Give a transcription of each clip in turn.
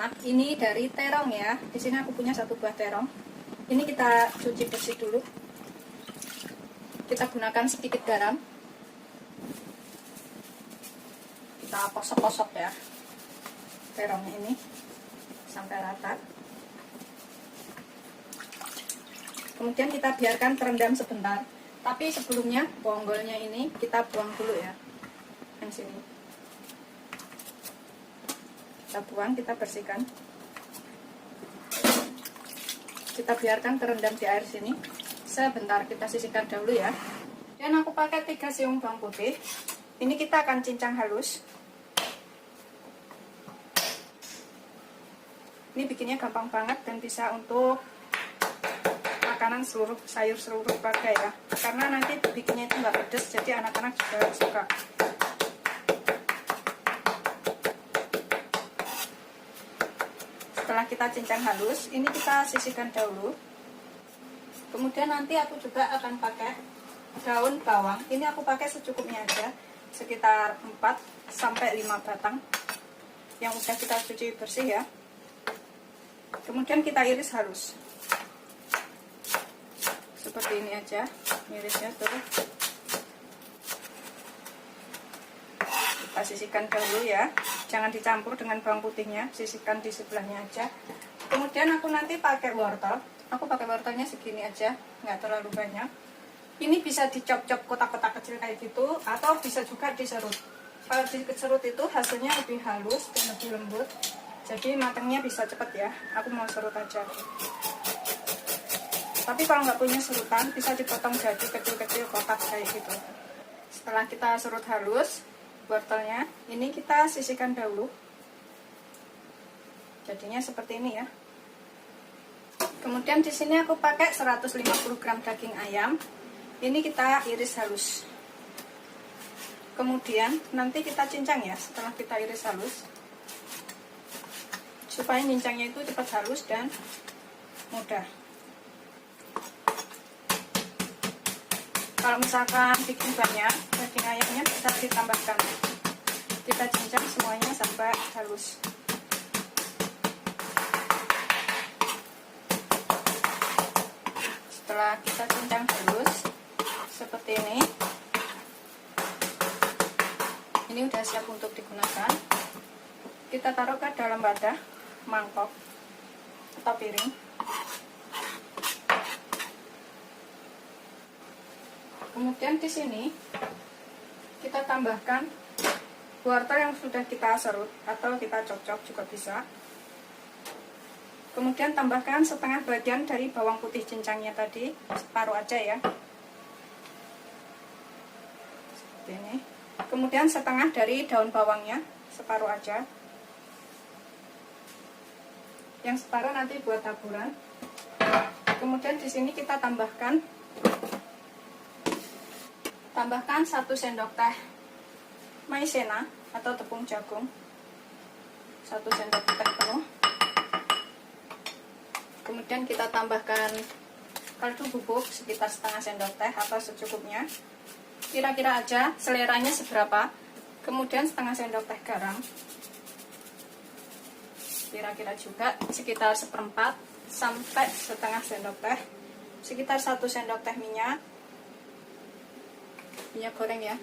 enak. Ini dari terong ya. Di sini aku punya 1 buah terong. Ini kita cuci bersih dulu. Kita gunakan sedikit garam. Kita kosok-kosok ya terongnya ini sampai rata. Kemudian kita biarkan terendam sebentar. Tapi sebelumnya bonggolnya ini kita buang dulu ya. Yang sini. Kita buang, kita bersihkan. Kita biarkan terendam di air sini. Sebentar, kita sisihkan dahulu ya. Dan aku pakai 3 siung bawang putih. Ini kita akan cincang halus. Ini bikinnya gampang banget dan bisa untuk makanan seluruh sayur seluruh keluarga ya. Karena nanti bikinnya itu nggak pedas, jadi anak-anak juga suka. Setelah kita cincang halus, ini kita sisihkan dahulu. Kemudian nanti aku juga akan pakai daun bawang. Ini aku pakai secukupnya aja, sekitar 4-5 batang yang udah kita cuci bersih ya. Kemudian kita iris halus seperti ini aja, irisnya tuh. Kita sisihkan dahulu ya, jangan dicampur dengan bawang putihnya, sisihkan di sebelahnya aja. Kemudian aku nanti pakai wortel. Aku pakai wortelnya segini aja, nggak terlalu banyak. Ini bisa dicop-cop kotak-kotak kecil kayak gitu, atau bisa juga diserut. Kalau diserut itu hasilnya lebih halus dan lebih lembut, jadi matangnya bisa cepet ya. Aku mau serut aja. Tapi kalau nggak punya serutan, bisa dipotong jadi kecil-kecil kotak kayak gitu. Setelah kita serut halus wortelnya, ini kita sisihkan dahulu. Jadinya seperti ini ya. Kemudian di sini aku pakai 150 gram daging ayam. Ini kita iris halus. Kemudian nanti kita cincang ya setelah kita iris halus. Supaya cincangnya itu cepat halus dan mudah. Kalau misalkan bikin banyak, daging ayamnya bisa ditambahkan. Kita cincang semuanya sampai halus. Setelah kita cincang halus seperti ini udah siap untuk digunakan. Kita taruh ke dalam wadah, mangkok atau piring. Kemudian di sini kita tambahkan wortel yang sudah kita serut atau kita cocok juga bisa. Kemudian tambahkan setengah bagian dari bawang putih cincangnya tadi, separuh aja ya. Seperti ini. Kemudian setengah dari daun bawangnya, separuh aja. Yang separuh nanti buat taburan. Kemudian di sini kita tambahkan 1 sendok teh maizena atau tepung jagung, 1 sendok teh penuh. Kemudian kita tambahkan kaldu bubuk sekitar setengah sendok teh atau secukupnya, kira-kira aja seleranya seberapa. Kemudian setengah sendok teh garam, kira-kira juga sekitar 1/4 sampai setengah sendok teh, sekitar 1 sendok teh minyak goreng ya.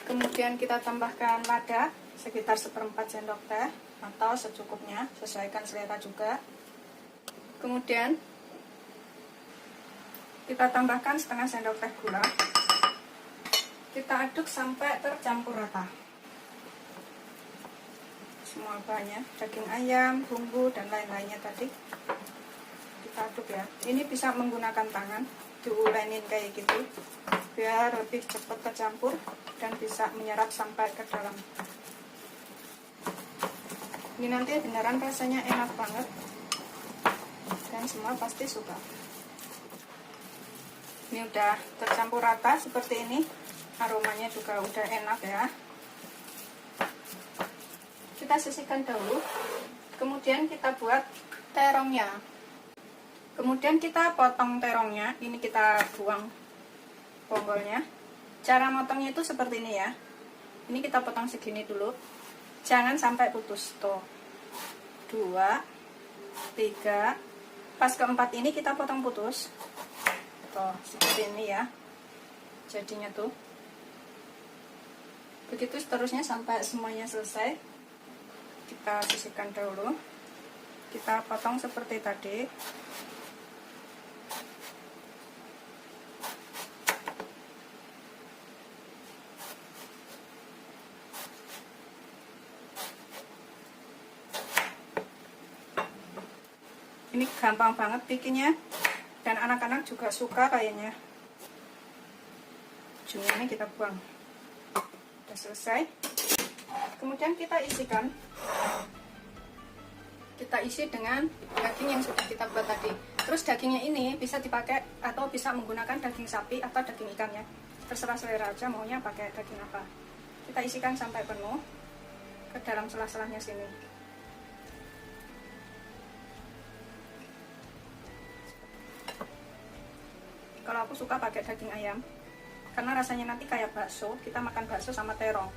Kemudian kita tambahkan lada sekitar 1/4 sendok teh atau secukupnya, sesuaikan selera juga. Kemudian kita tambahkan setengah sendok teh gula. Kita aduk sampai tercampur rata semua bahannya, daging ayam, bumbu dan lain-lainnya tadi. Kita aduk ya. Ini bisa menggunakan tangan, diulenin kayak gitu biar lebih cepat tercampur dan bisa menyerap sampai ke dalam. Ini nanti beneran rasanya enak banget dan semua pasti suka. Ini udah tercampur rata seperti ini, aromanya juga udah enak ya. Kita sisihkan dahulu, kemudian kita buat terongnya. Kemudian kita potong terongnya, ini kita buang bonggolnya. Cara motongnya itu seperti ini ya. Ini kita potong segini dulu, jangan sampai putus tuh. 2, 3. Pas keempat ini kita potong putus. Tuh, seperti ini ya. Jadinya tuh. Begitu seterusnya sampai semuanya selesai. Kita sisihkan dahulu. Kita potong seperti tadi. Ini gampang banget bikinnya, dan anak-anak juga suka kayaknya. Ujungnya ini kita buang. Udah selesai. Kemudian kita isikan. Kita isi dengan daging yang sudah kita buat tadi. Terus dagingnya ini bisa dipakai atau bisa menggunakan daging sapi atau daging ikannya. Terserah selera aja maunya pakai daging apa. Kita isikan sampai penuh ke dalam sela-selanya sini. Kalau aku suka pakai daging ayam, karena rasanya nanti kayak bakso. Kita makan bakso sama terong.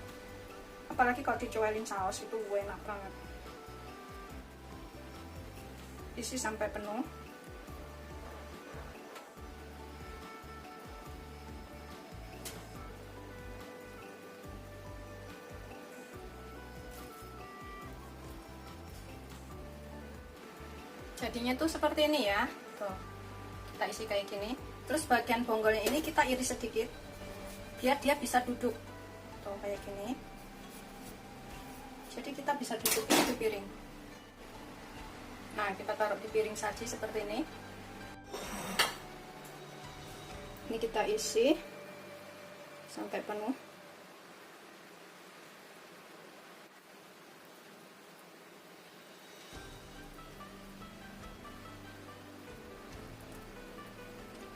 Apalagi kalau dicoelin saus itu enak banget. Isi sampai penuh. Jadinya tuh seperti ini ya. Tuh, kita isi kayak gini. Terus bagian bonggolnya ini kita iris sedikit biar dia bisa duduk. Tuh kayak gini. Jadi kita bisa dudukin di piring. Nah, kita taruh di piring saji seperti ini. Ini kita isi sampai penuh.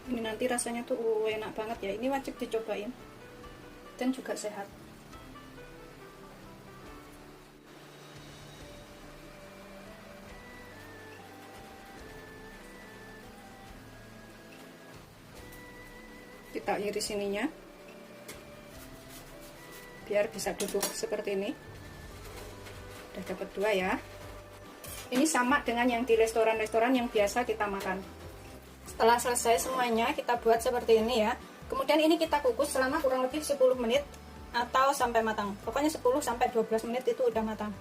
Ini nanti rasanya tuh enak banget ya. Ini wajib dicobain dan juga sehat. Kita iris ininya biar bisa duduk seperti ini. Udah dapat 2 ya. Ini sama dengan yang di restoran-restoran yang biasa kita makan. Setelah selesai semuanya, kita buat seperti ini ya. Kemudian ini kita kukus selama kurang lebih 10 menit atau sampai matang. Pokoknya 10 sampai 12 menit itu udah matang.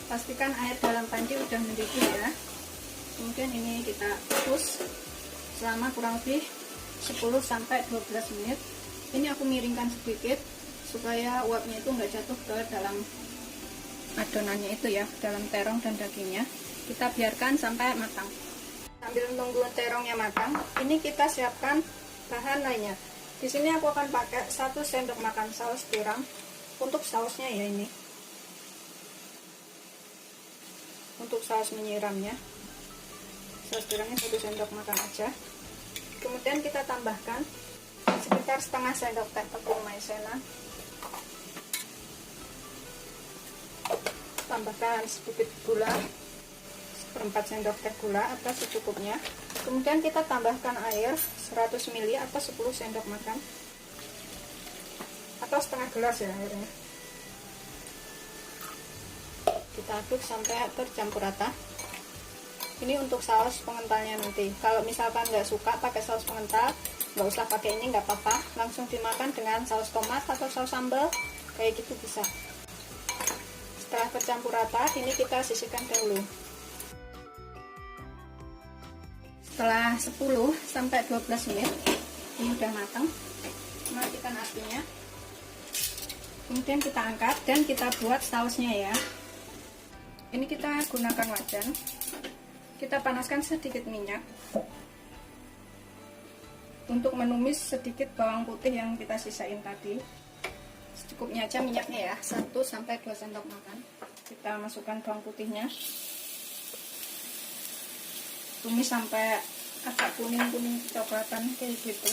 Pastikan air dalam panci udah mendidih ya. Kemudian ini kita kukus selama kurang lebih 10 sampai 12 menit. Ini aku miringkan sedikit supaya uapnya itu nggak jatuh ke dalam adonannya itu ya, dalam terong dan dagingnya. Kita biarkan sampai matang. Sambil menunggu terongnya matang, ini kita siapkan bahan lainnya. Di sini aku akan pakai 1 sendok makan saus tiram untuk sausnya ya ini. Untuk saus menyiramnya, saus tiramnya 1 sendok makan aja. Kemudian kita tambahkan sekitar setengah sendok teh tepung maizena. Tambahkan sedikit gula. 4 sendok teh gula atau secukupnya. Kemudian kita tambahkan air 100 ml atau 10 sendok makan atau setengah gelas ya airnya. Kita aduk sampai tercampur rata. Ini untuk saus pengentalnya nanti. Kalau misalkan nggak suka pakai saus pengental, nggak usah pakai ini, nggak apa-apa. Langsung dimakan dengan saus tomat atau saus sambal kayak gitu bisa. Setelah tercampur rata, ini kita sisihkan dahulu. Setelah 10 sampai 12 menit ini udah matang, matikan apinya. Kemudian kita angkat dan kita buat sausnya ya. Ini kita gunakan wajan. Kita panaskan sedikit minyak untuk menumis sedikit bawang putih yang kita sisain tadi. Secukupnya aja minyaknya ya, 1 sampai 2 sendok makan. Kita masukkan bawang putihnya. Tumis sampai agak kuning-kuning coklatan kayak gitu.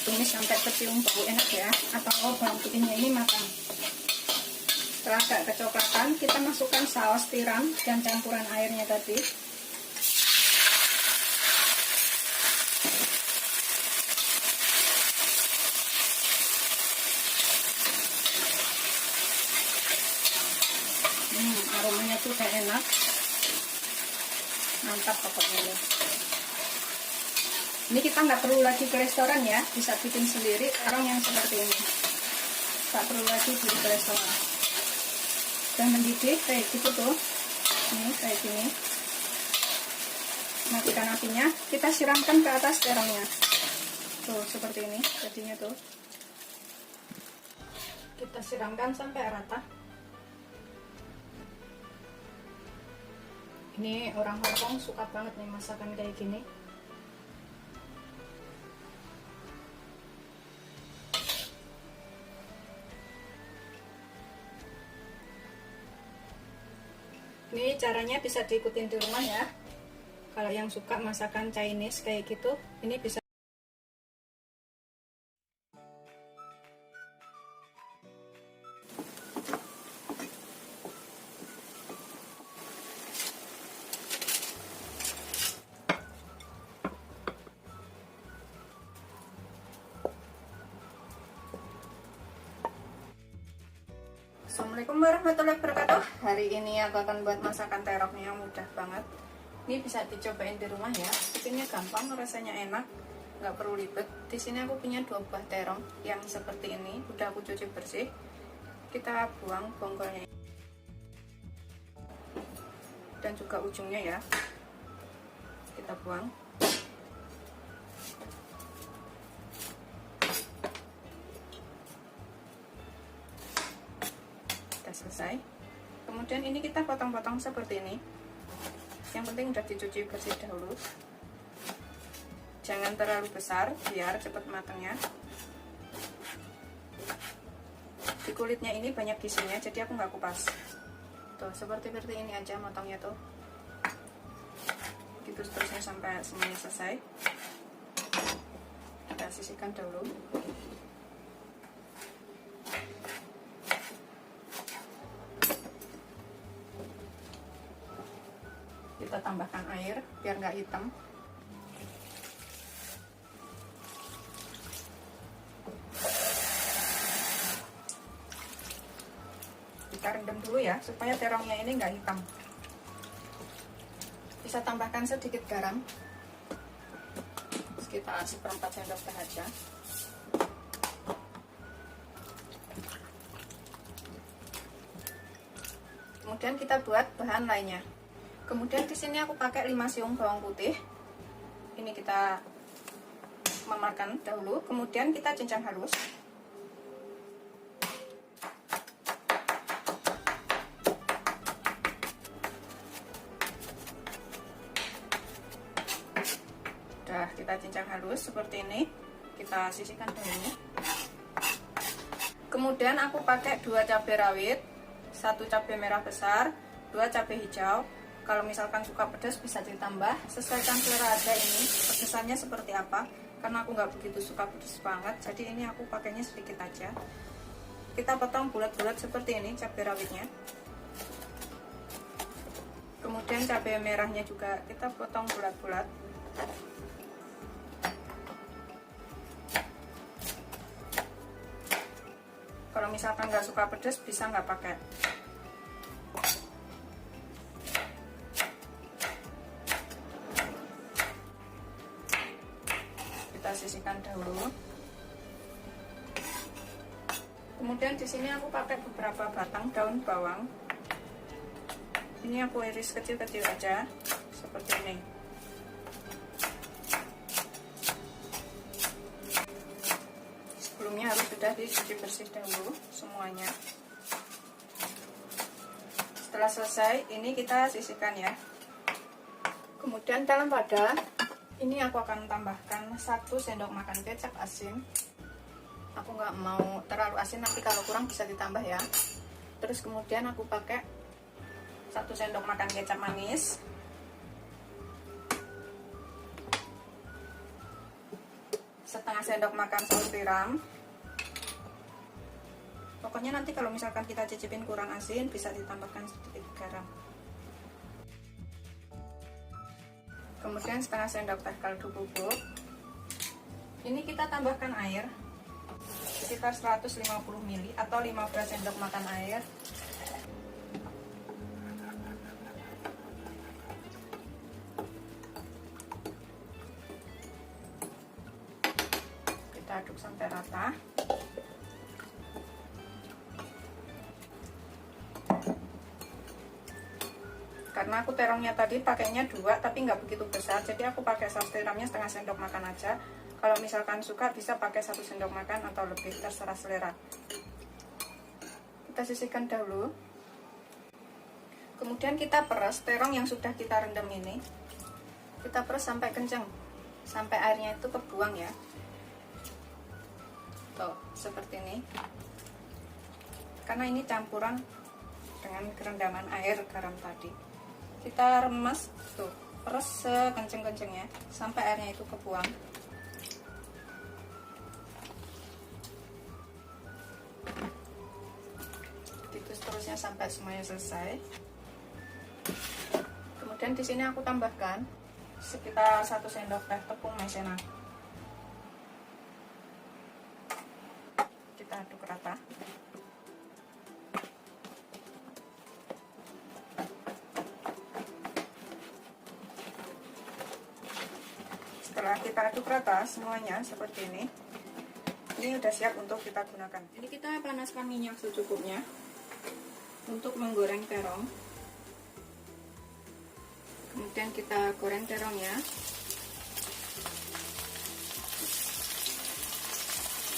Tumis sampai kecium bau enak ya, atau bawang putihnya ini matang. Setelah agak kecoklatan, kita masukkan saus tiram dan campuran airnya tadi. sudah enak, mantap pokoknya ya. Ini kita nggak perlu lagi ke restoran ya, bisa bikin sendiri terong yang seperti ini, nggak perlu lagi beli ke restoran. Dan mendidih kayak gitu tuh, ini kayak gini. Matikan apinya, kita siramkan ke atas terongnya tuh, seperti ini jadinya tuh. Kita siramkan sampai rata. Ini orang Hongkong suka banget nih masakan kayak gini. Ini caranya bisa diikutin di rumah ya. Kalau yang suka masakan Chinese kayak gitu, ini bisa. Assalamualaikum warahmatullahi wabarakatuh. Hari ini aku akan buat masakan terongnya yang mudah banget. Ini bisa dicobain di rumah ya. Bikinnya gampang, rasanya enak, nggak perlu ribet. Di sini aku punya 2 buah terong yang seperti ini. Udah aku cuci bersih. Kita buang bonggolnya dan juga ujungnya ya. Kita buang. Selesai. Kemudian ini kita potong-potong seperti ini. Yang penting udah dicuci bersih dahulu. Jangan terlalu besar biar cepat matangnya. Di kulitnya ini banyak gizinya, jadi aku nggak kupas. Tuh seperti ini aja motongnya tuh. Gitu seterusnya sampai semuanya selesai. Kita sisihkan dahulu. Kita tambahkan air biar nggak hitam. Kita rendam dulu ya supaya terongnya ini nggak hitam. Bisa tambahkan sedikit garam, sekitar 1/4 sendok teh aja. Kemudian kita buat bahan lainnya. Kemudian di sini aku pakai 5 siung bawang putih. Ini kita memarkan dahulu, kemudian kita cincang halus. Udah kita cincang halus seperti ini. Kita sisihkan dahulu. Kemudian aku pakai 2 cabai rawit, 1 cabai merah besar, 2 cabai hijau. Kalau misalkan suka pedas bisa ditambah, sesuaikan selera aja ini pedesannya seperti apa. Karena aku nggak begitu suka pedas banget, jadi ini aku pakainya sedikit aja. Kita potong bulat-bulat seperti ini cabai rawitnya. Kemudian cabai merahnya juga kita potong bulat-bulat. Kalau misalkan nggak suka pedas bisa nggak pakai. Sisihkan dahulu. Kemudian di sini aku pakai beberapa batang daun bawang. Ini aku iris kecil-kecil aja seperti ini. Sebelumnya harus sudah dicuci bersih dahulu semuanya. Setelah selesai, ini kita sisihkan ya. Kemudian dalam wadah ini aku akan tambahkan 1 sendok makan kecap asin. Aku nggak mau terlalu asin, nanti kalau kurang bisa ditambah ya. Terus kemudian aku pakai 1 sendok makan kecap manis, 1/2 sendok makan saus tiram. Pokoknya nanti kalau misalkan kita cicipin kurang asin bisa ditambahkan sedikit garam. Kemudian 1/2 sendok teh kaldu bubuk. Ini kita tambahkan air sekitar 150 ml atau 15 sendok makan air. rata. Karena aku terongnya tadi pakainya 2 tapi nggak begitu besar, jadi aku pakai saus tiramnya setengah sendok makan aja. Kalau misalkan suka bisa pakai 1 sendok makan atau lebih, terserah selera. Kita sisihkan dahulu. Kemudian kita peras terong yang sudah kita rendam ini. Kita peras sampai kencang, sampai airnya itu kebuang ya. Tuh, seperti ini. Karena ini campuran dengan kerendaman air garam tadi. Kita remes, tuh, peras sekenceng-kencengnya sampai airnya itu kebuang. Itu seterusnya sampai semuanya selesai. Kemudian di sini aku tambahkan sekitar 1 sendok teh tepung maizena. Kita aduk rata. Setelah kita aduk rata semuanya seperti ini udah siap untuk kita gunakan. Ini kita panaskan minyak secukupnya untuk menggoreng terong. Kemudian kita goreng terongnya.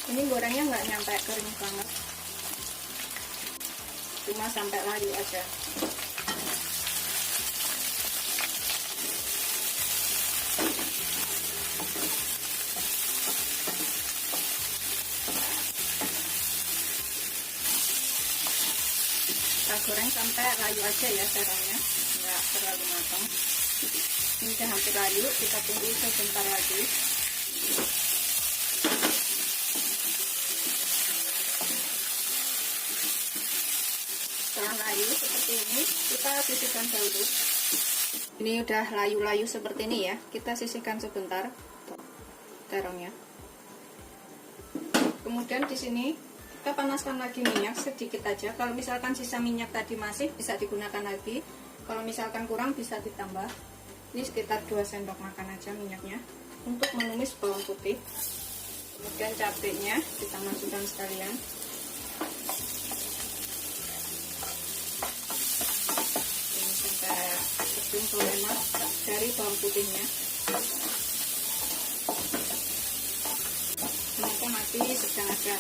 Ini gorengnya nggak nyampe kering banget, cuma sampai layu aja. Kita goreng sampai layu aja ya terongnya, nggak terlalu matang. Ini udah hampir layu, kita tunggu sebentar lagi. Setelah layu seperti ini, kita sisihkan dahulu. Ini udah layu-layu seperti ini ya, kita sisihkan sebentar terongnya. Kemudian di sini kita panaskan lagi minyak sedikit aja. Kalau misalkan sisa minyak tadi masih, bisa digunakan lagi. Kalau misalkan kurang bisa ditambah. Ini sekitar 2 sendok makan aja minyaknya untuk menumis bawang putih. Kemudian cabenya kita masukkan sekalian. Ini sampai berkumpul enak dari bawang putihnya. Minyaknya mati sedang aja.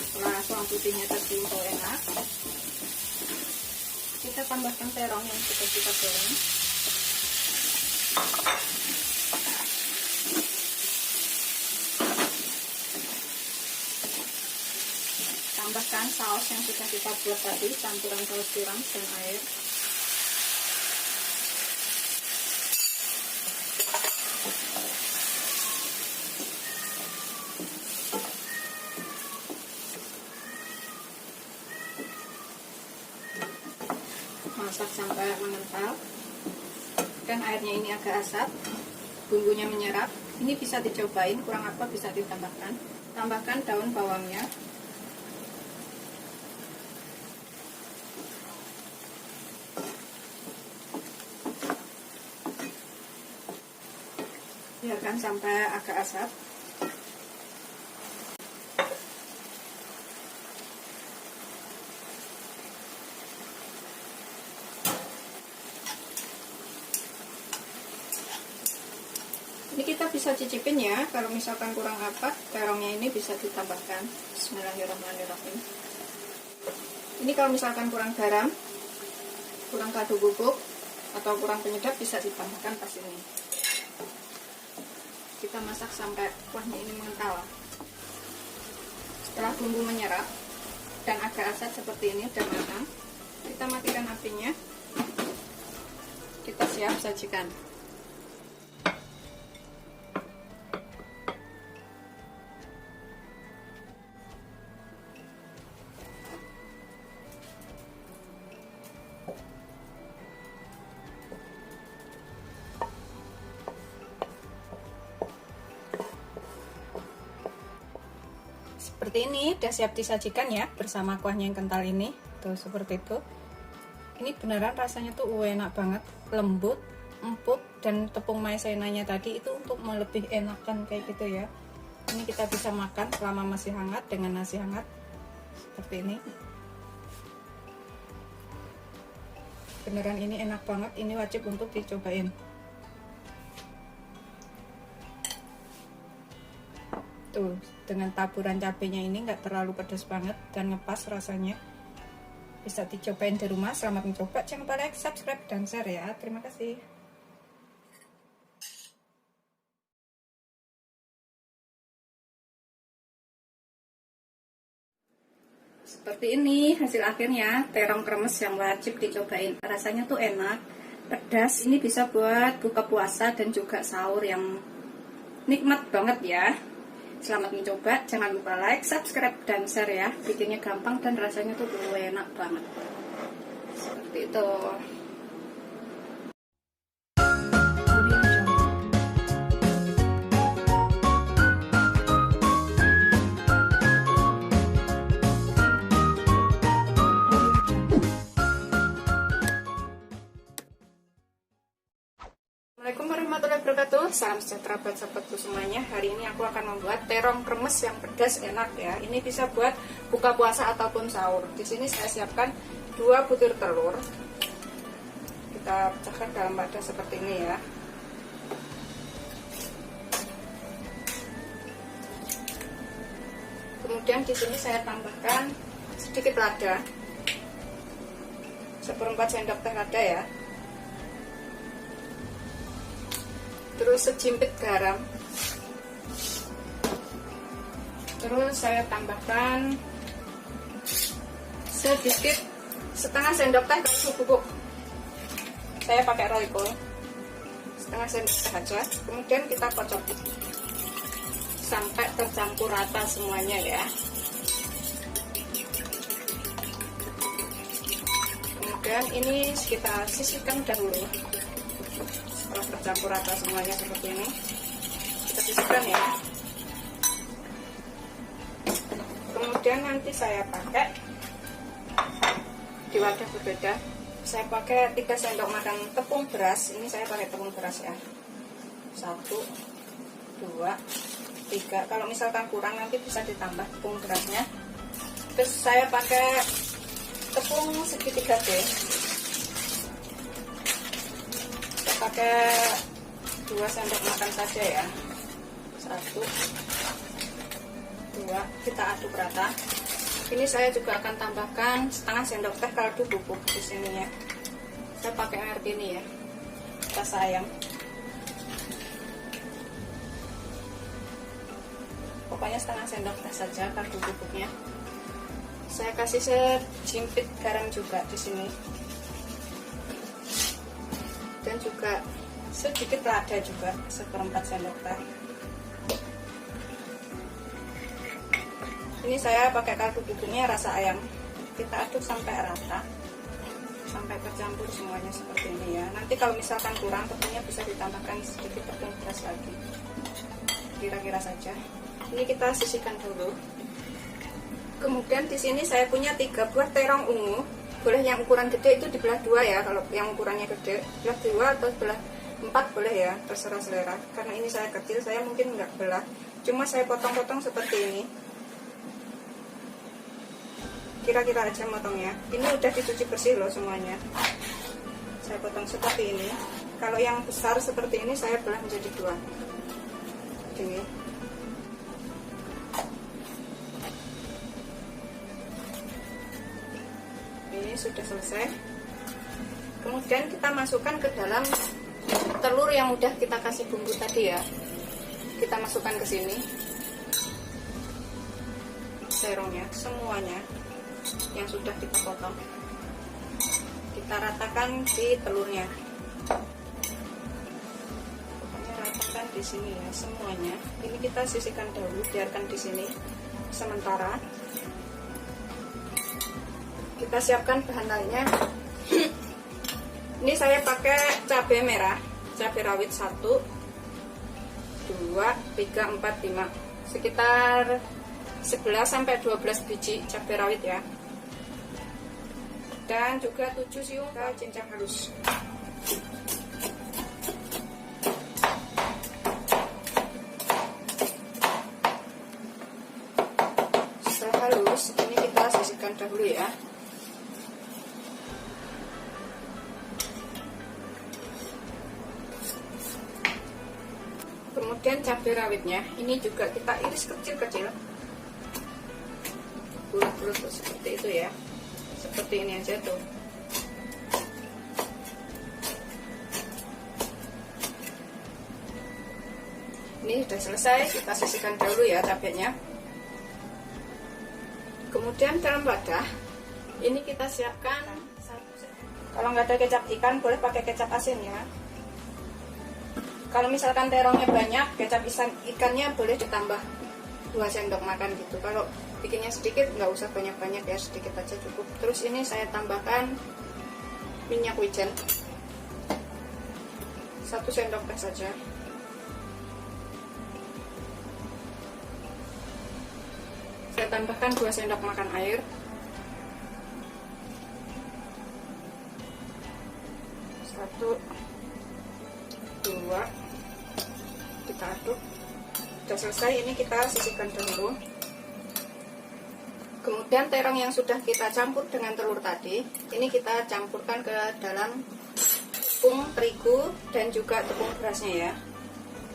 Setelah bawang putihnya tercium enak, kita tambahkan terong yang sudah kita goreng. Tambahkan saus yang sudah kita buat tadi, campuran saus tiram dan air. Masak sampai mengental dan airnya ini agak asap, bumbunya menyerap. Ini bisa dicobain, kurang apa bisa ditambahkan. Tambahkan daun bawangnya. Biarkan sampai agak asap. Ini kita bisa cicipin ya, kalau misalkan kurang apa, terongnya ini bisa ditambahkan. Bismillahirrahmanirrahim. Ini kalau misalkan kurang garam, kurang kaldu bubuk, atau kurang penyedap bisa ditambahkan pas ini. Kita masak sampai kuahnya ini mengental. Setelah bumbu menyerap dan agak asat seperti ini udah matang, kita matikan apinya. Kita siap sajikan. Seperti ini udah siap disajikan ya, bersama kuahnya yang kental ini. Tuh seperti itu. Ini beneran rasanya tuh enak banget, lembut, empuk, dan tepung maizenanya tadi itu untuk lebih enakan kayak gitu ya. Ini kita bisa makan selama masih hangat dengan nasi hangat seperti ini. Beneran ini enak banget, ini wajib untuk dicobain. Tuh, dengan taburan cabenya ini nggak terlalu pedas banget dan ngepas rasanya. Bisa dicobain di rumah. Selamat mencoba, jangan lupa like, subscribe, dan share ya. Terima kasih. Seperti ini hasil akhirnya terong kremes yang wajib dicobain. Rasanya tuh enak, pedas. Ini bisa buat buka puasa dan juga sahur yang nikmat banget ya. Selamat mencoba, jangan lupa like, subscribe, dan share ya. Bikinnya gampang dan rasanya tuh enak banget. Seperti itu. Assalamualaikum warahmatullahi wabarakatuh. Salam sejahtera buat sahabatku semuanya. Hari ini aku akan membuat terong kremes yang pedas enak ya. Ini bisa buat buka puasa ataupun sahur. Di sini saya siapkan 2 butir telur. Kita pecahkan dalam wadah seperti ini ya. Kemudian di sini saya tambahkan sedikit lada, 1/4 sendok teh lada ya. Terus sejimpit garam. Terus saya tambahkan sedikit setengah sendok teh kaldu bubuk. Saya pakai Royco, setengah sendok teh aja. Kemudian kita kocok sampai tercampur rata semuanya ya. Kemudian ini kita sisihkan dahulu. Setelah tercampur rata semuanya seperti ini, kita sisihkan ya. Kemudian nanti saya pakai di wadah berbeda. Saya pakai 3 sendok makan tepung beras. Ini saya pakai tepung beras ya. 1, 2, 3. Kalau misalkan kurang nanti bisa ditambah tepung berasnya. Terus saya pakai tepung segitiga D. Pakai 2 sendok makan saja ya. 1, 2, kita aduk rata. Ini saya juga akan tambahkan setengah sendok teh kaldu bubuk di sini ya. Saya pakai merek ini ya, rasa ayam. Pokoknya setengah sendok teh saja kaldu bubuknya. Saya kasih sejimpit garam juga di sini. Dan juga sedikit lada juga, 1/4 sendok teh. Ini saya pakai kaldu bubuknya rasa ayam. Kita aduk sampai rata, sampai tercampur semuanya seperti ini ya. Nanti kalau misalkan kurang tepungnya bisa ditambahkan sedikit tepung beras lagi, kira-kira saja. Ini kita sisihkan dulu. Kemudian di sini saya punya 3 buah terong ungu. Boleh yang ukuran gede itu dibelah 2 ya. Kalau yang ukurannya gede belah 2 atau belah 4 boleh ya, terserah selera. Karena ini saya kecil, saya mungkin nggak belah, cuma saya potong-potong seperti ini. Kira-kira aja motongnya. Ini udah dicuci bersih loh semuanya. Saya potong seperti ini. Kalau yang besar seperti ini saya belah menjadi 2. Ini. Ini sudah selesai. Kemudian kita masukkan ke dalam telur yang udah kita kasih bumbu tadi ya. Kita masukkan ke sini. Terongnya semuanya yang sudah kita potong. Kita ratakan di telurnya. Pokoknya ratakan di sini ya semuanya. Ini kita sisihkan dahulu, biarkan di sini sementara. Kita siapkan bahan lainnya. Ini saya pakai cabai merah, cabai rawit 1, 2, 3, 4, 5, sekitar 11 sampai 12 biji cabai rawit ya. Dan juga 7 siung ke cincang halus. dahulu ya. Kemudian cabai rawitnya ini juga kita iris kecil-kecil, bulat-bulat seperti itu ya, seperti ini aja tuh. Ini sudah selesai, kita sisihkan dahulu ya cabenya. Kemudian dalam wadah ini kita siapkan, kalau nggak ada kecap ikan boleh pakai kecap asin ya. Kalau misalkan terongnya banyak, kecap ikannya boleh ditambah 2 sendok makan gitu. Kalau bikinnya sedikit nggak usah banyak-banyak ya, sedikit aja cukup. Terus ini saya tambahkan minyak wijen 1 sendok teh saja. Saya tambahkan 2 sendok makan air. Satu, 2, kita aduk. Sudah selesai, ini kita sisihkan dulu. Kemudian terong yang sudah kita campur dengan telur tadi, ini kita campurkan ke dalam tepung terigu dan juga tepung berasnya ya.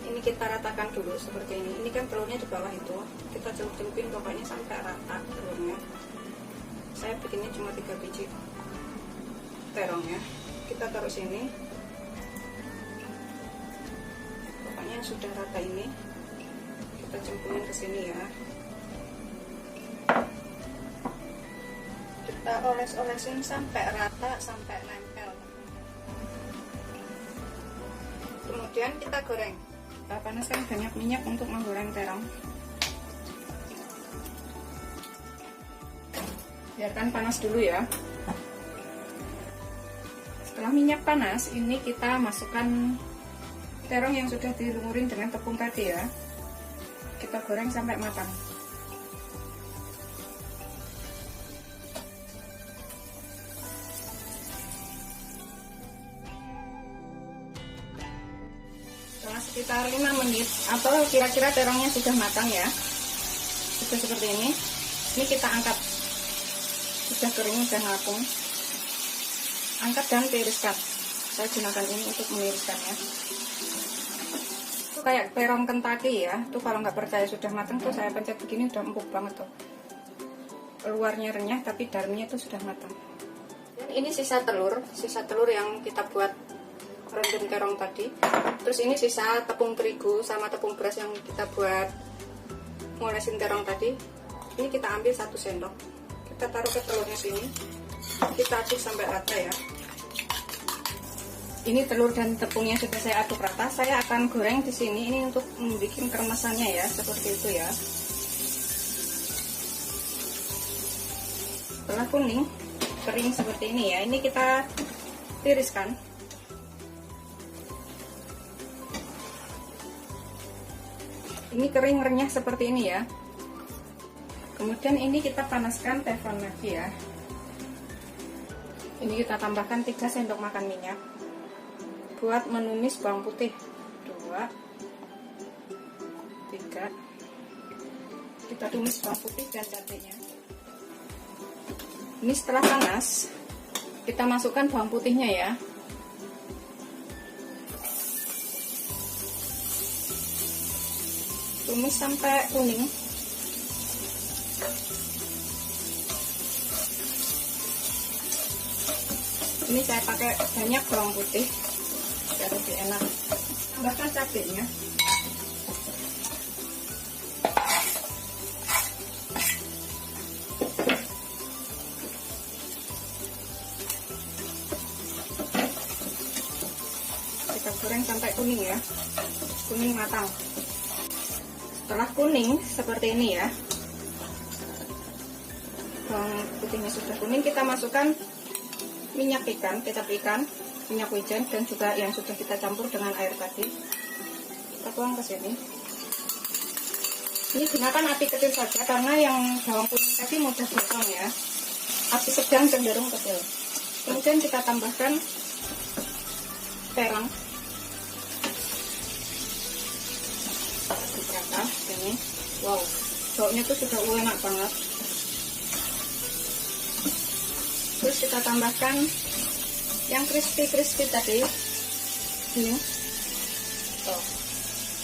Ini kita ratakan dulu seperti ini. Ini kan telurnya di bawah itu, kita celup-celupin pokoknya sampai rata telurnya. Saya bikinnya cuma 3 biji terongnya. Kita taruh sini. Pokoknya yang sudah rata ini kita cemplungin ke sini ya. Kita oles-olesin sampai rata, sampai nempel. Kemudian kita goreng. Kita panaskan banyak minyak untuk menggoreng terong. Biarkan panas dulu ya. Setelah minyak panas, ini kita masukkan terong yang sudah dilumurin dengan tepung tadi ya. Kita goreng sampai matang. Sekitar 5 menit atau kira-kira terongnya sudah matang ya, sudah seperti ini. Ini kita angkat, sudah kering, sudah ngapung. Angkat dan tiriskan. Saya gunakan ini untuk meniriskannya. Itu kayak terong Kentucky ya. Tuh kalau nggak percaya sudah matang tuh saya pencet begini udah empuk banget tuh. Luarnya renyah tapi dalamnya itu sudah matang. Dan ini sisa telur yang kita buat rendam terong tadi. Terus ini sisa tepung terigu sama tepung beras yang kita buat ngolesin terong tadi. Ini kita ambil 1 sendok. Kita taruh ke telurnya sini. Kita aduk sampai rata ya. Ini telur dan tepungnya sudah saya aduk rata. Saya akan goreng di sini. Ini untuk membuat keremasannya ya, seperti itu ya. Setelah kuning, kering seperti ini ya. Ini kita tiriskan. Ini kering renyah seperti ini ya. Kemudian ini kita panaskan teflon lagi ya. Ini kita tambahkan 3 sendok makan minyak buat menumis bawang putih. 2, 3. Kita tumis bawang putih dan cabenya. Ini setelah panas, kita masukkan bawang putihnya ya. Tumis sampai kuning. Ini saya pakai banyak bawang putih biar lebih enak. Tambahkan cabenya. Kita goreng sampai kuning ya, kuning matang. Setelah kuning seperti ini ya, bawang putihnya sudah kuning, kita masukkan minyak ikan, kecap ikan, minyak wijen, dan juga yang sudah kita campur dengan air tadi. Kita tuang ke sini. Ini gunakan api kecil saja karena yang bawang putih tadi mudah gosong ya. Api sedang cenderung kecil. Kemudian kita tambahkan terong. Ini, wow, baunya tuh sudah enak banget. Terus kita tambahkan yang crispy tadi. Ini tuh,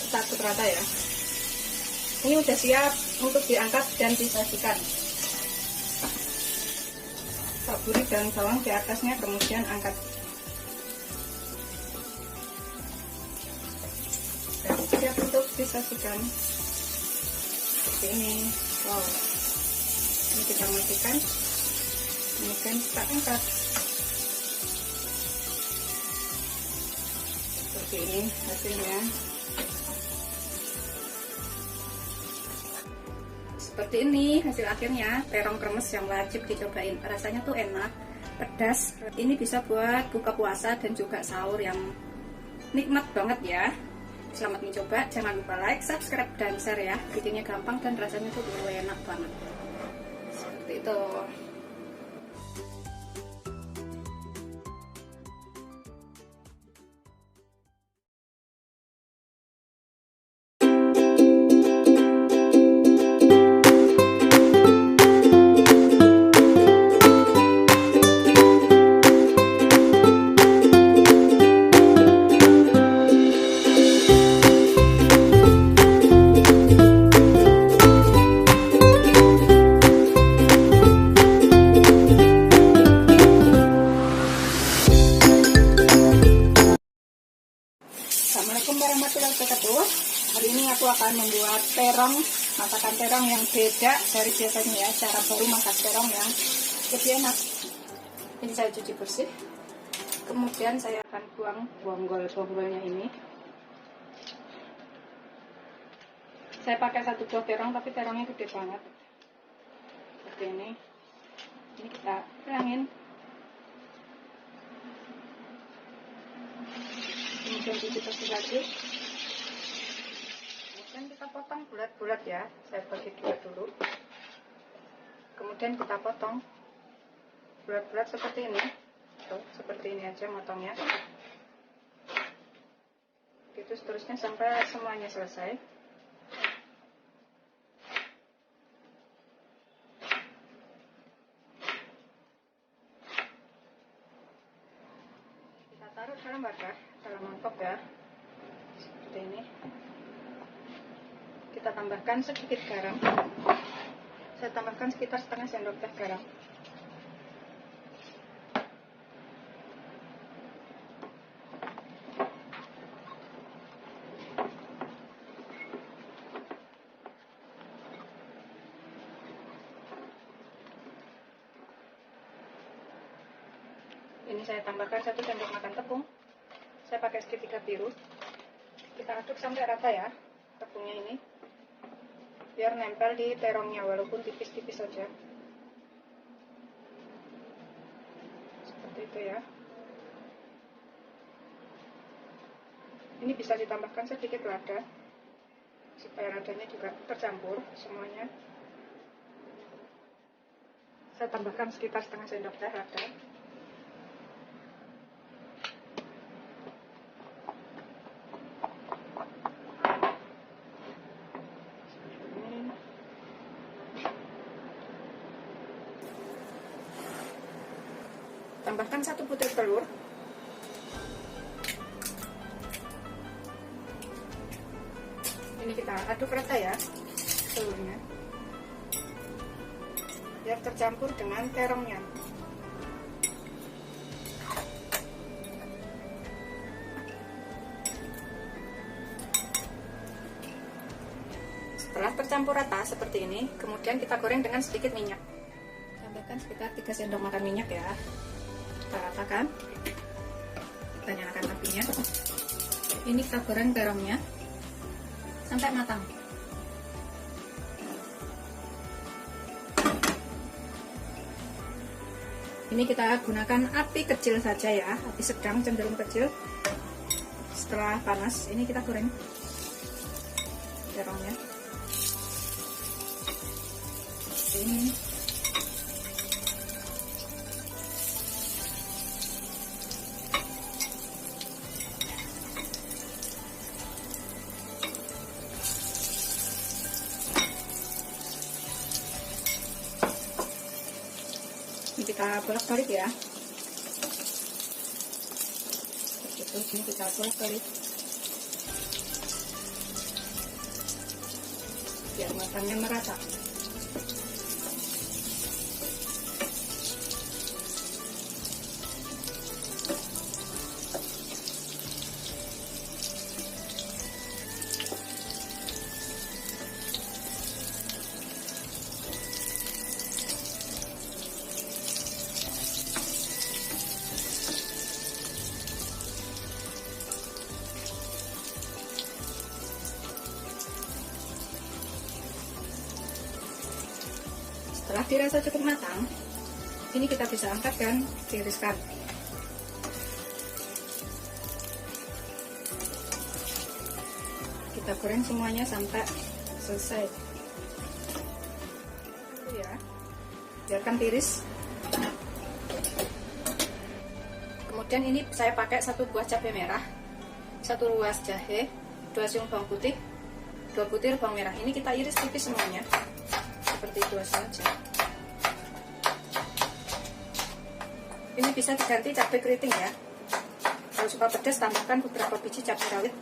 kita aduk rata ya. Ini udah siap untuk diangkat dan disajikan. Taburi daun bawang di atasnya, kemudian angkat. Dan siap untuk disajikan. Seperti ini. Wow. Ini kita matikan. Kemudian kita angkat. Seperti ini hasilnya. Seperti ini hasil akhirnya terong kremes yang wajib dicobain. Rasanya tuh enak, pedas. Ini bisa buat buka puasa dan juga sahur yang nikmat banget ya. Selamat mencoba, jangan lupa like, subscribe, dan share ya. Bikinnya gampang dan rasanya tuh enak banget. Seperti itu. Assalamualaikum warahmatullahi wabarakatuh. Hari ini aku akan membuat terong, masakan terong yang beda dari biasanya ya. Cara baru masak terong yang lebih enak. Ini saya cuci bersih. Kemudian saya akan buang bonggol-bonggolnya ini. Saya pakai satu buah terong, tapi terongnya gede banget. Seperti ini. Ini kita hilangin. Kemudian cuci bersih lagi. Kemudian kita potong bulat-bulat ya. Saya bagi dua dulu. Kemudian kita potong bulat-bulat seperti ini. Tuh, seperti ini aja motongnya. Gitu seterusnya sampai semuanya selesai. Kita taruh dalam wadah, dalam mangkok ya. Seperti ini. Kita tambahkan sedikit garam. Saya tambahkan sekitar setengah sendok teh garam. Ini saya tambahkan 1 sendok makan tepung. Saya pakai segitiga biru. Kita aduk sampai rata ya tepungnya ini, biar nempel di terongnya walaupun tipis-tipis saja. Seperti itu ya. Ini bisa ditambahkan sedikit lada supaya ladanya juga tercampur semuanya. Saya tambahkan sekitar setengah sendok teh lada. Tambahkan 1 butir telur. Ini kita aduk rata ya telurnya, biar tercampur dengan terongnya. Setelah tercampur rata seperti ini, kemudian kita goreng dengan sedikit minyak. Tambahkan sekitar 3 sendok makan minyak ya. Kita ratakan, kita nyalakan apinya. Ini kita goreng terongnya sampai matang. Ini kita gunakan api kecil saja ya, api sedang cenderung kecil. Setelah panas, ini kita goreng terongnya. Ini Ini kita bolak-balik ya. Begitu, ini kita bolak-balik biar matangnya merata. Setelah dirasa cukup matang, ini kita bisa angkat dan tiriskan. Kita goreng semuanya sampai selesai. Ya, biarkan tiris. Kemudian ini saya pakai 1 buah cabai merah, 1 ruas jahe, 2 siung bawang putih, 2 butir bawang merah. Ini kita iris tipis semuanya, seperti itu saja. Ini bisa diganti cabai keriting ya. Kalau suka pedas, tambahkan beberapa biji cabai rawit.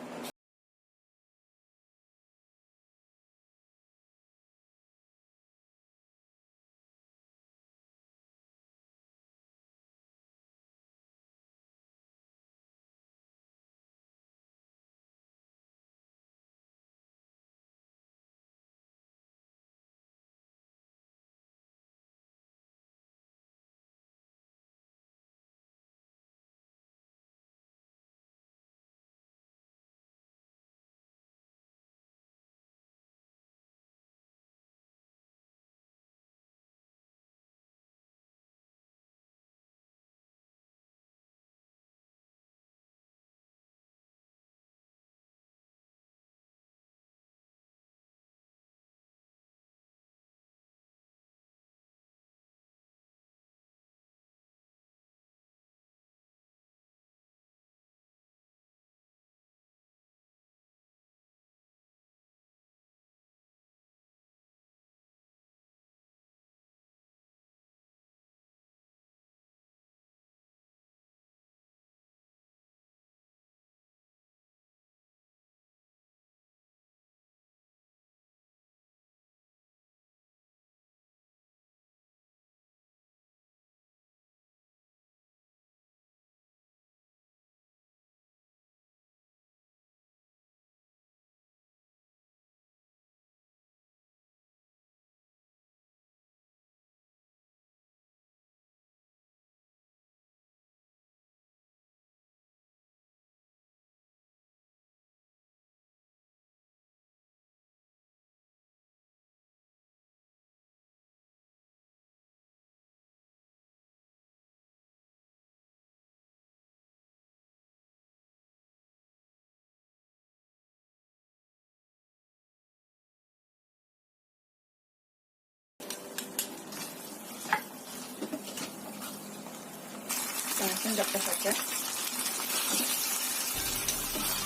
Setengah sendok teh saja.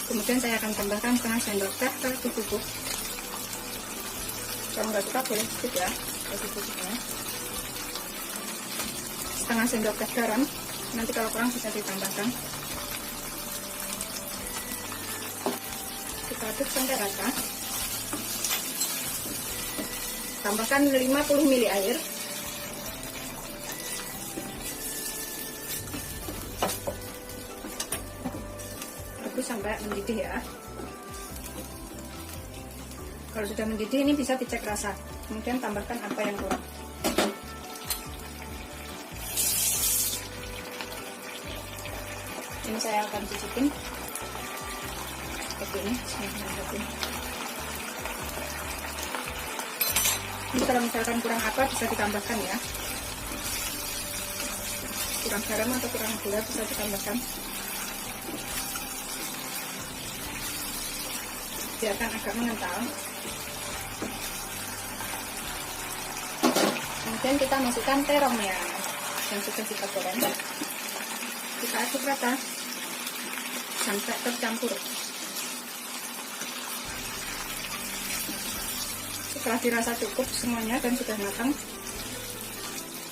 Kemudian saya akan tambahkan setengah sendok teh kaldu bubuk. Kalau nggak suka boleh skip ya kaldu bubuknya. Setengah sendok teh garam. Nanti kalau kurang bisa ditambahkan. Kita aduk sampai rata. Tambahkan 50 ml air. Sampai mendidih ya. Kalau sudah mendidih ini bisa dicek rasa, kemudian tambahkan apa yang kurang. Ini saya akan cicipin seperti ini. Ini kalau misalkan kurang apa bisa ditambahkan ya, kurang garam atau kurang gula bisa ditambahkan. Biarkan agak mengental. Kemudian kita masukkan terongnya yang sudah kita goreng. Kita aduk rata sampai tercampur. Setelah dirasa cukup semuanya dan sudah matang,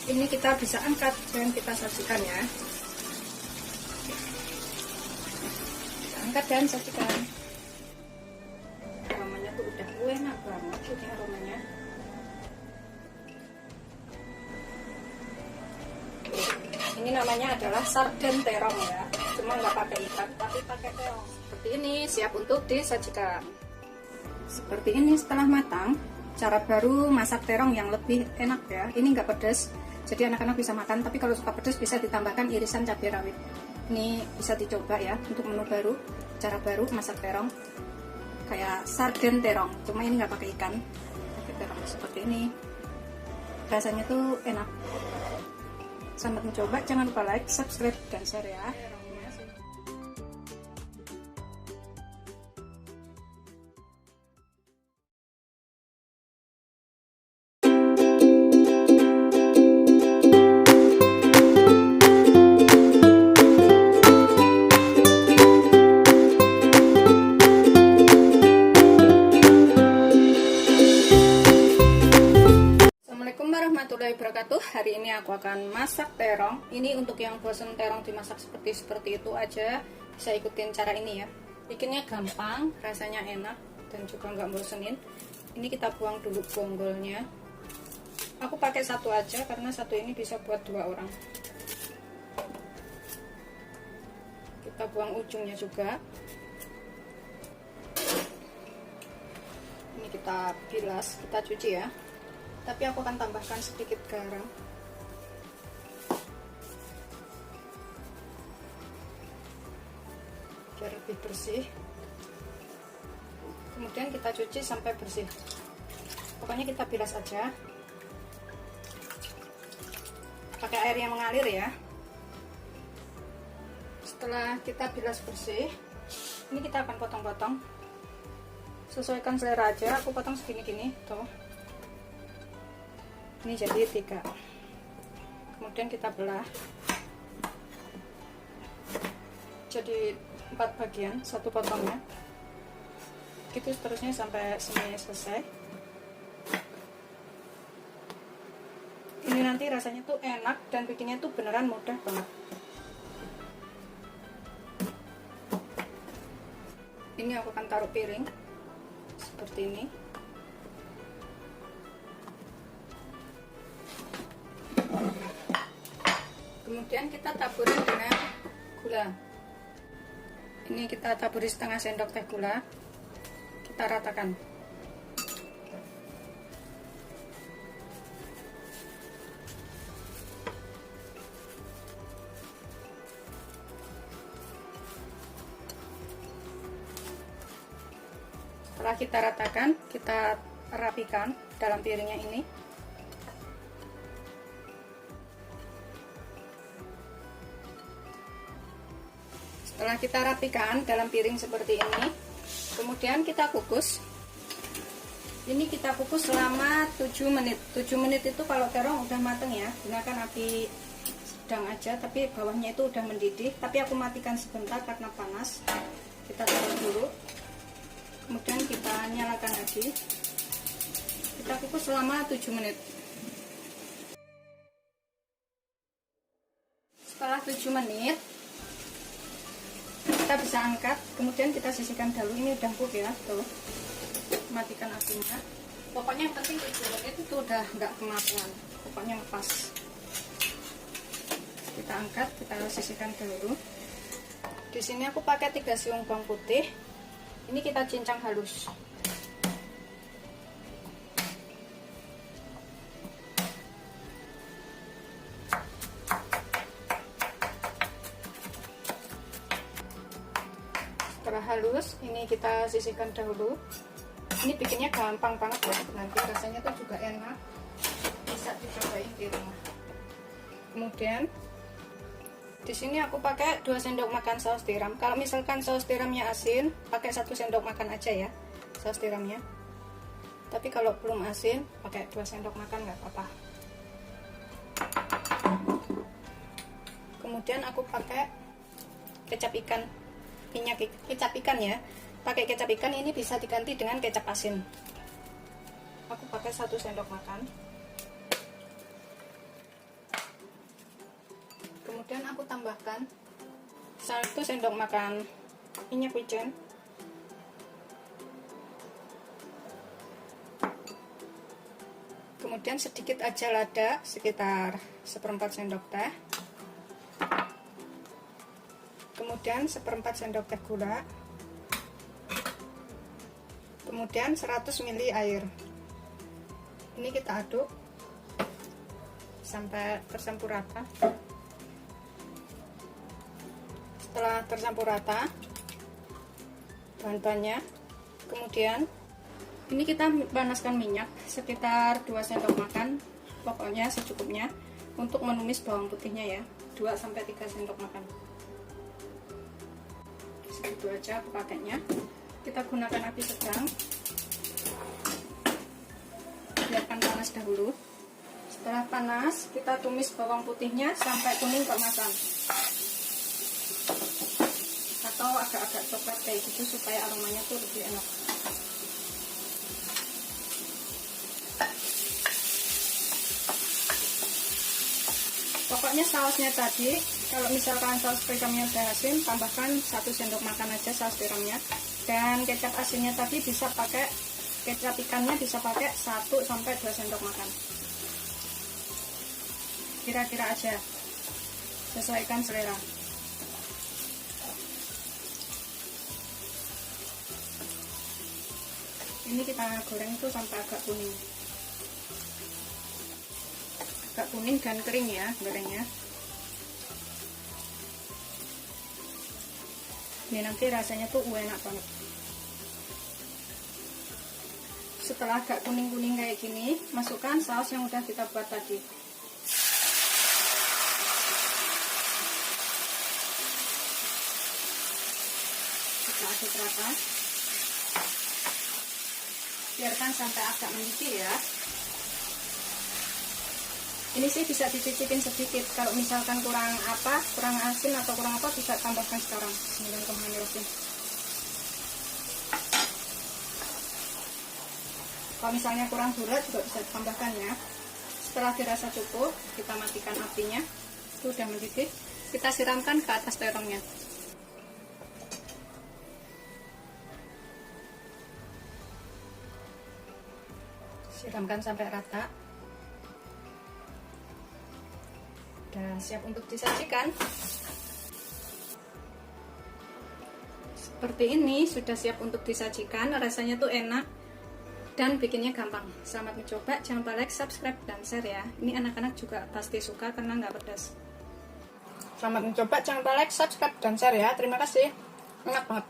Ini kita bisa angkat dan kita sajikan ya. Kita angkat dan sajikan. Aromanya tuh udah enak banget ini aromanya. Ini namanya adalah sarden terong ya, cuma nggak pakai ikan tapi pakai terong. Seperti ini, siap untuk disajikan. Seperti ini setelah matang. Cara baru masak terong yang lebih enak ya. Ini nggak pedas, jadi anak-anak bisa makan. Tapi kalau suka pedas bisa ditambahkan irisan cabai rawit. Ini bisa dicoba ya untuk menu baru, cara baru masak terong kayak sarden terong. Cuma ini nggak pakai ikan, pakai terong seperti ini. Rasanya tuh enak. Selamat mencoba, jangan lupa like, subscribe, dan share ya. Warahmatullahi wabarakatuh. Hari ini aku akan masak terong. Ini untuk yang bosan terong dimasak seperti itu aja, bisa ikutin cara ini ya. Bikinnya gampang, rasanya enak, dan juga nggak bosenin. Ini kita buang dulu bonggolnya. Aku pakai satu aja karena satu ini bisa buat 2 orang. Kita buang ujungnya juga. Ini kita bilas, kita cuci ya. Tapi aku akan tambahkan sedikit garam. Biar lebih bersih. Kemudian kita cuci sampai bersih. Pokoknya kita bilas aja. Pakai air yang mengalir ya. Setelah kita bilas bersih, ini kita akan potong-potong. Sesuaikan selera aja, aku potong segini-gini, tuh. Ini jadi 3. Kemudian kita belah jadi 4 bagian, 1 potongnya. Gitu seterusnya sampai semuanya selesai. Ini nanti rasanya tuh enak dan bikinnya tuh beneran mudah banget. Ini aku akan taruh piring seperti ini. Kemudian kita taburi dengan gula. Ini kita taburi setengah sendok teh gula. Kita ratakan. Setelah kita ratakan, kita rapikan dalam piringnya ini. Setelah kita rapikan dalam piring seperti ini, kemudian kita kukus. Ini kita kukus selama 7 menit. 7 menit itu kalau terong udah mateng ya, gunakan api sedang aja, tapi bawahnya itu udah mendidih. Tapi aku matikan sebentar karena panas. Kita taruh dulu. Kemudian kita nyalakan lagi. Kita kukus selama 7 menit. Setelah 7 menit, kita bisa angkat, kemudian kita sisihkan dahulu. Ini udah empuk ya, tuh. Matikan apinya. Pokoknya yang penting 7 menit itu udah nggak kematangan, pokoknya pas. Kita angkat, kita sisihkan dahulu. Di sini aku pakai 3 siung bawang putih. Ini kita cincang halus. Setelah halus, ini kita sisihkan dahulu. Ini bikinnya gampang banget ya, nanti rasanya tuh juga enak, bisa dicobain di rumah. Kemudian di sini aku pakai 2 sendok makan saus tiram. Kalau misalkan saus tiramnya asin, pakai 1 sendok makan aja ya saus tiramnya. Tapi kalau belum asin, pakai 2 sendok makan nggak apa-apa. Kemudian aku pakai kecap ikan. Minyak kecap ikan ya. Pakai kecap ikan, ini bisa diganti dengan kecap asin. Aku pakai 1 sendok makan. Kemudian aku tambahkan 1 sendok makan minyak wijen, kemudian sedikit aja lada sekitar 1/4 sendok teh, kemudian 1/4 sendok teh gula, kemudian 100 ml air. Ini kita aduk sampai tercampur rata. Setelah tercampur rata bahan-bahannya, kemudian ini kita panaskan minyak sekitar 2 sendok makan, pokoknya secukupnya, untuk menumis bawang putihnya ya, 2-3 sendok makan. Segitu aja aku pakainya. Kita gunakan api sedang, biarkan panas dahulu. Setelah panas, kita tumis bawang putihnya sampai kuning keemasan atau agak-agak coklat kayak gitu, supaya aromanya tuh lebih enak. Pokoknya sausnya tadi, kalau misalkan saus tiramnya udah asin, tambahkan 1 sendok makan aja saus tiramnya. Dan kecap asinnya tadi bisa pakai, kecap ikannya bisa pakai 1-2 sendok makan. Kira-kira aja, sesuaikan selera. Ini kita goreng tuh sampai agak kuning. Agak kuning dan kering ya gorengnya. Ini nanti rasanya tuh enak banget. Setelah agak kuning-kuning kayak gini, masukkan saus yang udah kita buat tadi. Kita aduk rata. Biarkan sampai agak mendidih ya. Ini sih bisa dicicipin sedikit, kalau misalkan kurang asin atau kurang apa, bisa tambahkan sekarang. Bismillahirrahmanirrahim. Kalau misalnya kurang gula juga bisa ditambahkan ya. Setelah dirasa cukup, kita matikan apinya. Itu udah mendidih, kita siramkan ke atas terongnya. Siramkan sampai rata. Dan siap untuk disajikan. Seperti ini sudah siap untuk disajikan. Rasanya tuh enak dan bikinnya gampang. Selamat mencoba, jangan lupa like, subscribe, dan share ya. Ini anak-anak juga pasti suka karena nggak pedas. Selamat mencoba, jangan lupa like, subscribe, dan share ya. Terima kasih, enak banget.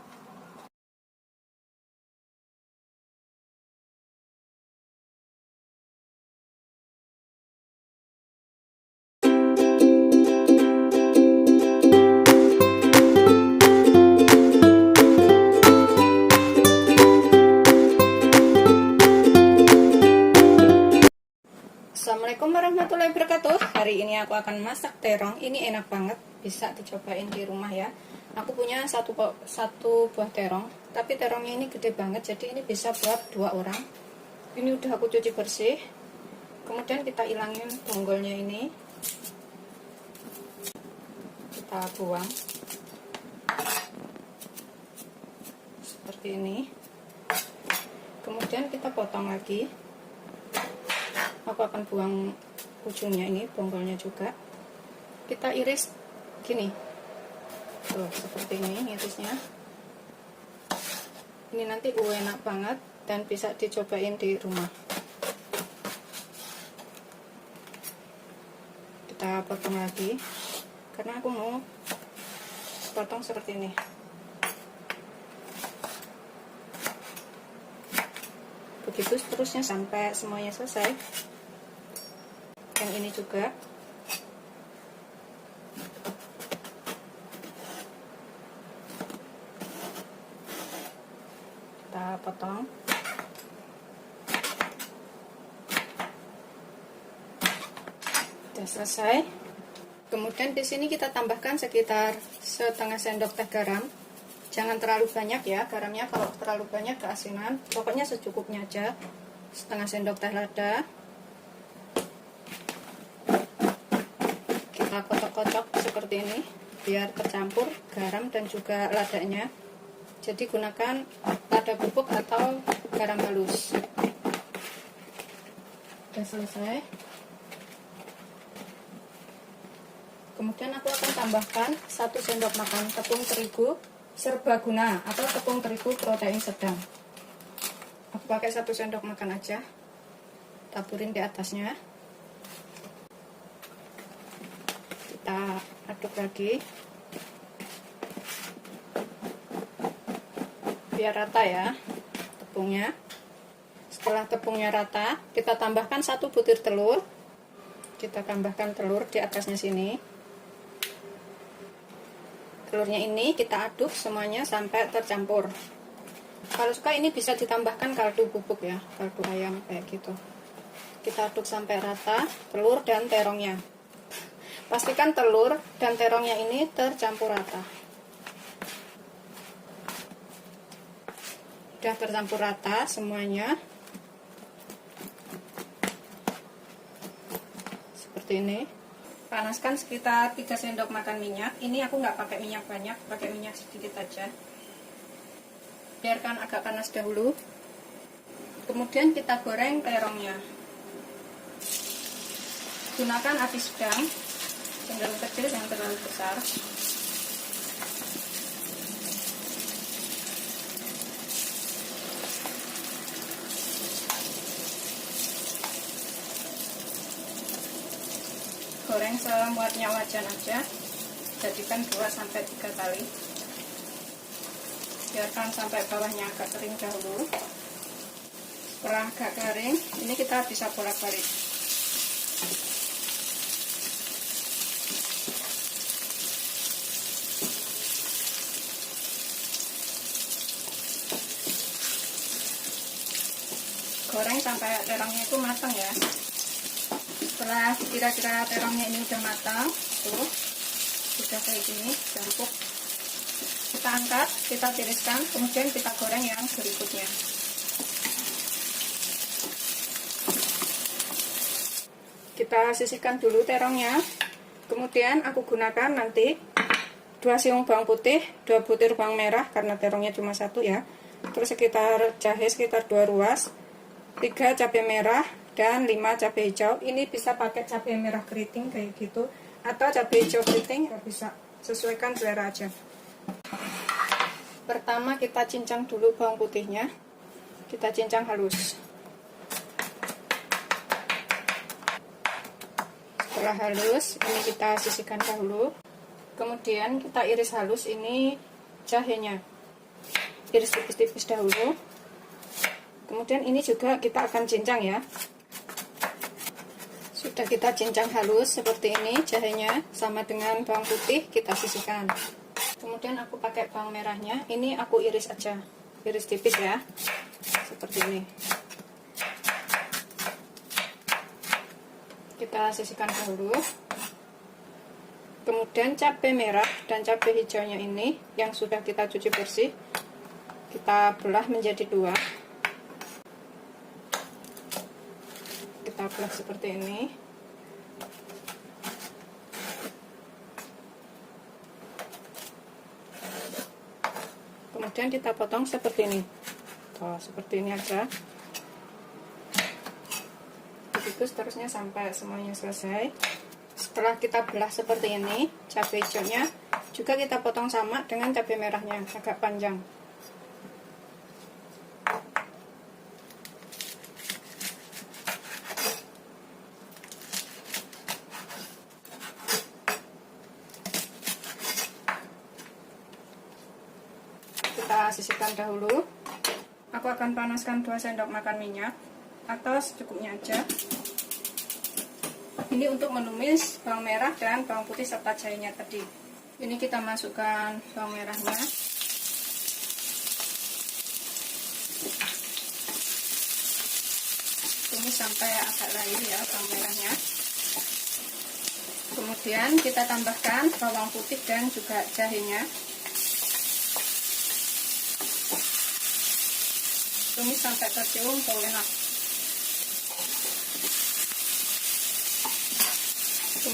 Assalamualaikum warahmatullahi wabarakatuh. Hari ini aku akan masak terong. Ini enak banget, bisa dicobain di rumah ya. Aku punya satu buah terong, tapi terongnya ini gede banget, jadi ini bisa buat 2 orang. Ini udah aku cuci bersih. Kemudian kita ilangin bonggolnya ini, kita buang seperti ini. Kemudian kita potong lagi. Aku akan buang ujungnya ini, bonggolnya juga. Kita iris gini, tuh seperti ini irisnya. Ini nanti enak banget dan bisa dicobain di rumah. Kita potong lagi, karena aku mau potong seperti ini. Begitu seterusnya sampai semuanya selesai. Yang ini juga. Kita potong. Sudah selesai. Kemudian di sini kita tambahkan sekitar setengah sendok teh garam. Jangan terlalu banyak ya garamnya, kalau terlalu banyak keasinan. Pokoknya secukupnya aja. Setengah sendok teh lada. Kita kita kocok-kocok seperti ini biar tercampur garam dan juga ladanya. Jadi gunakan lada bubuk atau garam halus. Sudah selesai. Kemudian aku akan tambahkan 1 sendok makan tepung terigu serbaguna atau tepung terigu protein sedang. Aku pakai 1 sendok makan aja. Taburin di atasnya. Kita aduk lagi. Biar rata ya tepungnya. Setelah tepungnya rata, kita tambahkan 1 butir telur. Kita tambahkan telur di atasnya sini. Telurnya ini kita aduk semuanya sampai tercampur. Kalau suka ini bisa ditambahkan kaldu bubuk ya, kaldu ayam kayak gitu. Kita aduk sampai rata telur dan terongnya. Pastikan telur dan terongnya ini tercampur rata. Sudah tercampur rata semuanya. Seperti ini. Panaskan sekitar 3 sendok makan minyak. Ini aku nggak pakai minyak banyak, pakai minyak sedikit aja. Biarkan agak panas dahulu. Kemudian kita goreng terongnya. Gunakan api sedang, cenderung kecil, jangan terlalu besar. Goreng semuatnya wajan aja, jadikan 2-3 kali. Biarkan sampai bawahnya agak kering dahulu. Setelah agak kering, ini kita bisa bolak-balik. Goreng sampai terongnya itu matang ya. Setelah kira-kira terongnya ini udah matang, tuh sudah kayak gini, empuk. Kita angkat, kita tiriskan, kemudian kita goreng yang berikutnya. Kita sisihkan dulu terongnya. Kemudian aku gunakan nanti 2 siung bawang putih, 2 butir bawang merah karena terongnya cuma 1 ya. Terus sekitar jahe sekitar 2 ruas, 3 cabai merah dan 5 cabai hijau. Ini bisa pakai cabai merah keriting kayak gitu atau cabai hijau keriting, bisa sesuaikan selera aja. Pertama kita cincang dulu bawang putihnya. Kita cincang halus. Setelah halus, ini kita sisihkan dahulu. Kemudian kita iris halus ini jahenya. Iris tipis-tipis dahulu. Kemudian ini juga kita akan cincang ya. Sudah kita cincang halus seperti ini jahenya sama dengan bawang putih, kita sisihkan. Kemudian aku pakai bawang merahnya, ini aku iris aja, iris tipis ya, seperti ini. Kita sisihkan dahulu. Kemudian cabai merah dan cabai hijaunya ini yang sudah kita cuci bersih, kita belah menjadi 2. Kita belah seperti ini. Kemudian kita potong seperti ini. Tuh, seperti ini aja. Begitu seterusnya sampai semuanya selesai. Setelah kita belah seperti ini, cabai hijaunya juga kita potong sama dengan cabai merahnya, agak panjang. Kita sisihkan dahulu. Aku akan panaskan 2 sendok makan minyak atau secukupnya aja. Ini untuk menumis bawang merah dan bawang putih serta jahenya tadi. Ini kita masukkan bawang merahnya. Tumis sampai agak layu ya bawang merahnya. Kemudian kita tambahkan bawang putih dan juga jahenya. Tumis sampai tercium bau enak.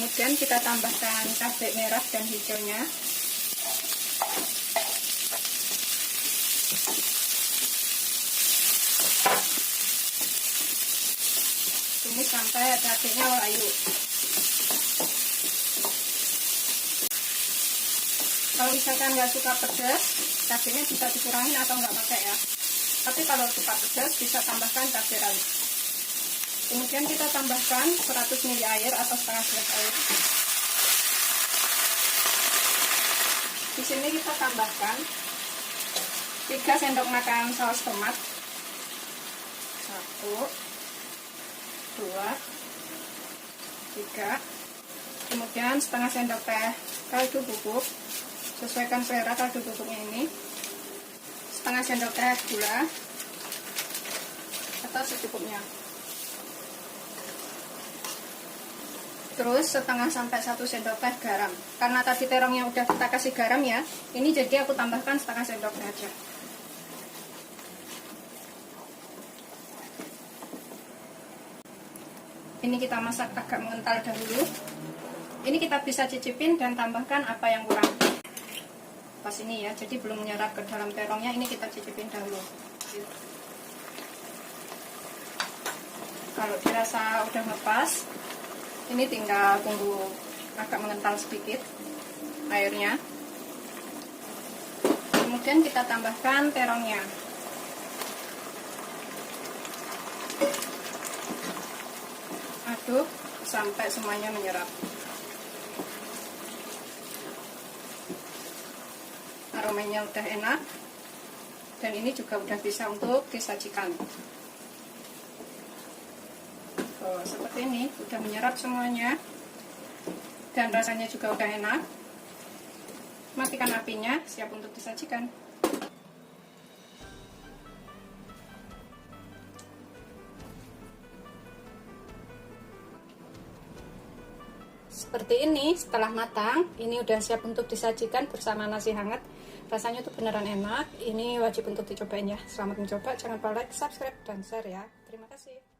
Kemudian kita tambahkan cabai merah dan hijaunya. Tumis sampai cabainya layu. Kalau misalkan nggak suka pedas, cabainya bisa dikurangin atau nggak pakai ya. Tapi kalau suka pedas bisa tambahkan cabai rawit. Kemudian kita tambahkan 100 ml air atau setengah gelas air. Di sini kita tambahkan 3 sendok makan saus tomat. 1, 2, 3. Kemudian setengah sendok teh kaldu bubuk. Sesuaikan selera kaldu bubuknya ini. Setengah sendok teh gula atau secukupnya. Terus setengah sampai 1 sendok teh garam. Karena tadi terongnya udah kita kasih garam ya, ini jadi aku tambahkan setengah sendok teh aja. Ini kita masak agak mengental dahulu. Ini kita bisa cicipin dan tambahkan apa yang kurang. Pas ini ya, jadi belum menyerap ke dalam terongnya, ini kita cicipin dahulu. Kalau dirasa udah ngepas, ini tinggal tunggu agak mengental sedikit airnya. Kemudian kita tambahkan terongnya. Aduk sampai semuanya menyerap. Aromanya udah enak dan ini juga udah bisa untuk disajikan. Oh, seperti ini udah menyerap semuanya dan rasanya juga udah enak. Matikan apinya, siap untuk disajikan. Seperti ini, setelah matang, ini udah siap untuk disajikan bersama nasi hangat. Rasanya tuh beneran enak. Ini wajib untuk dicobain ya. Selamat mencoba, jangan lupa like, subscribe, dan share ya. Terima kasih.